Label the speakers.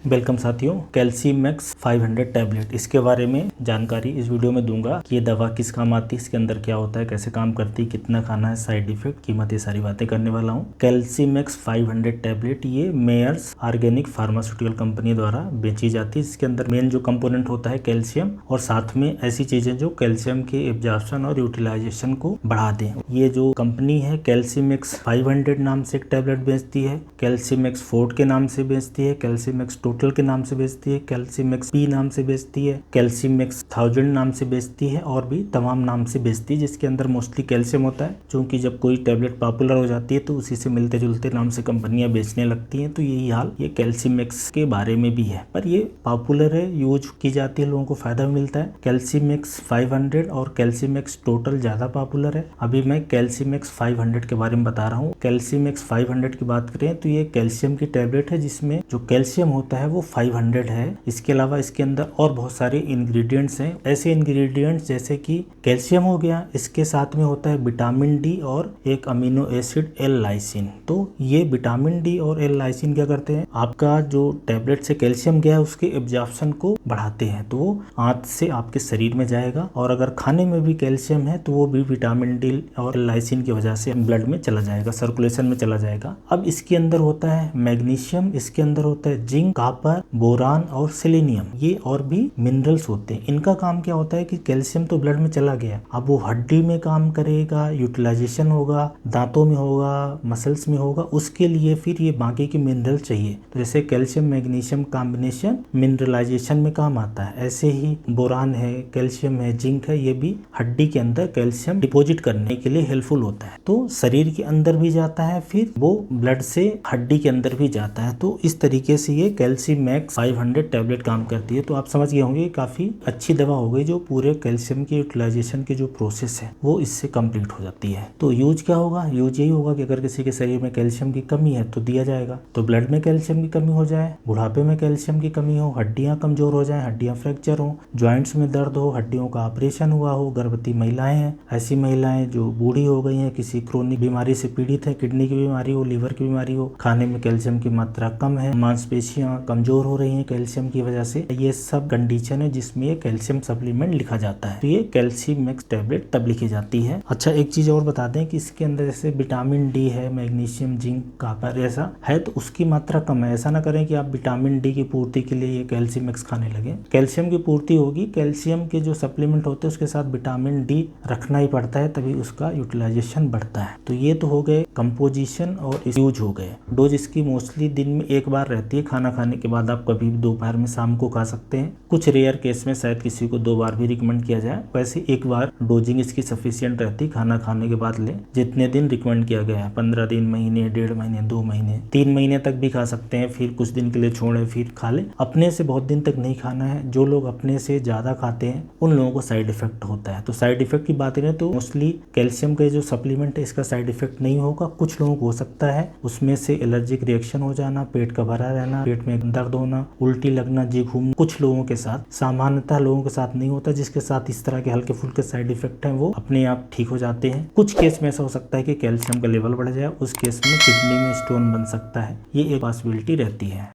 Speaker 1: Welcome साथियों, calcium max 500 tablet, इसके बारे में जानकारी इस वीडियो में दूंगा कि ये दवा किस काम आती है, इसके अंदर क्या होता है, कैसे काम करती है, कितना खाना है, साइड इफेक्ट, कीमत, ये सारी बातें करने वाला हूँ। कैल्शियम मैक्स 500 टैबलेट ये मेयर्स ऑर्गेनिक फार्मास्यूटिकल कंपनी द्वारा बेची जाती है। इसके अंदर मेन जो कंपोनेंट होता है कैल्शियम, और साथ में ऐसी चीजें जो कैल्शियम के एब्जॉर्प्शन और यूटिलाइजेशन को बढ़ा दें। ये जो कंपनी है कैल्शियम मैक्स 500 नाम से एक टैबलेट बेचती है, कैल्शियम मैक्स फोर्ट के नाम से बेचती है, कैल्शियम मैक्स टोटल के नाम से बेचती है, कैल्शियम मैक्स पी नाम से बेचती है, कैल्शियम मैक्स 1000 नाम से बेचती है, और भी तमाम नाम से बेचती है, जिसके अंदर मोस्टली कैल्शियम होता है। क्योंकि जब कोई टैबलेट पॉपुलर हो जाती है तो उसी से मिलते जुलते नाम से कंपनियां बेचने लगती हैं। तो यही हाल ये कैल्शियम मैक्स के बारे में भी है, पर ये पॉपुलर है, यूज की जाती है, लोगों को फायदा भी मिलता है। कैल्शियम मैक्स 500 और कैल्शियम मैक्स टोटल ज्यादा पॉपुलर है। अभी मैं कैल्शियम मैक्स 500 के बारे में बता रहा हूँ। कैल्शियम मैक्स 500 की बात करें तो ये कैल्शियम की टैबलेट है, जिसमें जो कैल्शियम होता है वो 500 है। इसके अलावा इसके अंदर और बहुत सारे इंग्रेडिएंट्स हैं। ऐसे इंग्रेडिएंट्स जैसे कि कैल्शियम हो गया, इसके साथ में होता है विटामिन डी और एक अमीनो एसिड एल लाइसिन। तो ये विटामिन डी और एल लाइसिन क्या करते हैं, आपका जो टैबलेट से कैल्शियम गया है उसके एब्जॉर्प्शन को बढ़ाते हैं। तो वो आंत से आपके शरीर में जाएगा, और अगर खाने में भी कैल्शियम है तो वो भी विटामिन डी और लाइसिन की वजह से ब्लड में चला जाएगा, सर्कुलेशन में चला जाएगा। अब इसके अंदर होता है मैग्नीशियम, इसके अंदर होता है जिंक, कॉपर, बोरान और सेलेनियम, ये और भी मिनरल्स होते हैं। इनका काम क्या होता है कि कैल्शियम तो ब्लड में चला गया, अब वो हड्डी में काम करेगा, यूटिलाइजेशन होगा, दांतों में होगा, मसल्स में होगा, उसके लिए फिर ये बाकी के मिनरल चाहिए। तो जैसे कैल्शियम मैग्नीशियम कॉम्बिनेशन मिनरलाइजेशन में काम आता है, ऐसे ही बोरान है, कैल्शियम है, जिंक है, ये भी हड्डी के अंदर कैल्शियम डिपोजिट करने के लिए हेल्पफुल होता है। तो शरीर के अंदर भी जाता है, फिर वो ब्लड से हड्डी के अंदर भी जाता है। तो इस तरीके से ये कैल्शियम मैक्स 500 टैबलेट काम करती है। तो आप समझ गए होंगे काफी अच्छी दवा हो गई, जो पूरे कैल्शियम की यूटिलाइजेशन की जो प्रोसेस है वो इससे कंप्लीट हो जाती है। तो यूज क्या होगा, यूज यही होगा कि अगर किसी के शरीर में कैल्शियम की कमी है तो दिया जाएगा। तो ब्लड में कैल्शियम की कमी हो जाए, बुढ़ापे में कैल्शियम की कमी हो, हड्डियां कमजोर हो जाए, हड्डियां फ्रैक्चर हो, ज्वाइंट्स में दर्द हो, हड्डियों का ऑपरेशन हुआ हो, गर्भवती महिलाएं हैं, ऐसी महिलाएं जो बूढ़ी हो गई हैं, किसी क्रोनिक बीमारी से पीड़ित है, किडनी की बीमारी हो, लीवर की बीमारी हो, खाने में कैल्शियम की मात्रा कम है, मांसपेशियां कमजोर हो रही हैं कैल्शियम की वजह से, ये सब कंडीशन है जिसमें ये कैल्शियम सप्लीमेंट लिखा जाता है। तो ये कैल्शियम मैक्स टैबलेट तब लिखी जाती है। अच्छा, एक चीज और बता दें कि इसके अंदर जैसे विटामिन डी है, मैग्नीशियम, जिंक, कॉपर ऐसा है, तो उसकी मात्रा कम है। ऐसा ना करें कि आप विटामिन डी की पूर्ति के लिए ये कैल्शियम मैक्स खाने लगे। कैल्शियम की पूर्ति होगी, कैल्शियम के जो सप्लीमेंट होते हैं उसके साथ विटामिन डी रखना ही पड़ता है, तभी उसका यूटिलाइजेशन बढ़ता है। तो ये तो हो गए कंपोजिशन और यूज हो गए। डोज इसकी मोस्टली दिन में एक बार रहती है, खाना खाने के बाद आप कभी भी दोपहर में, शाम को खा सकते हैं। कुछ रेयर केस में शायद किसी को 2 बार भी रिकमेंड किया जाए, वैसे एक बार डोजिंग इसकी सफिशिएंट रहती, खाना खाने के बाद ले, जितने दिन रिकमेंड किया गया है, 15 दिन, महीने, 1.5 महीने, 2 महीने, 3 महीने तक भी खा सकते हैं, फिर कुछ दिन के लिए छोड़े फिर खा ले। अपने से बहुत दिन तक नहीं खाना है। जो लोग अपने से ज्यादा खाते हैं उन लोगों को साइड इफेक्ट होता है। तो साइड इफेक्ट की बात करें तो मोस्टली कैल्शियम का जो सप्लीमेंट है इसका साइड इफेक्ट नहीं होगा। कुछ लोगों को हो सकता है, उसमें से एलर्जिक रिएक्शन हो जाना, पेट का भरा रहना, पेट में दर्द होना, उल्टी लगना, जी घूमना, कुछ लोगों के साथ, सामान्यतः लोगों के साथ नहीं होता। जिसके साथ इस तरह के हल्के फुल्के साइड इफेक्ट हैं वो अपने आप ठीक हो जाते हैं। कुछ केस में ऐसा हो सकता है कि कैल्शियम का लेवल बढ़ जाए, उस केस में किडनी में स्टोन बन सकता है, ये एक पॉसिबिलिटी रहती है।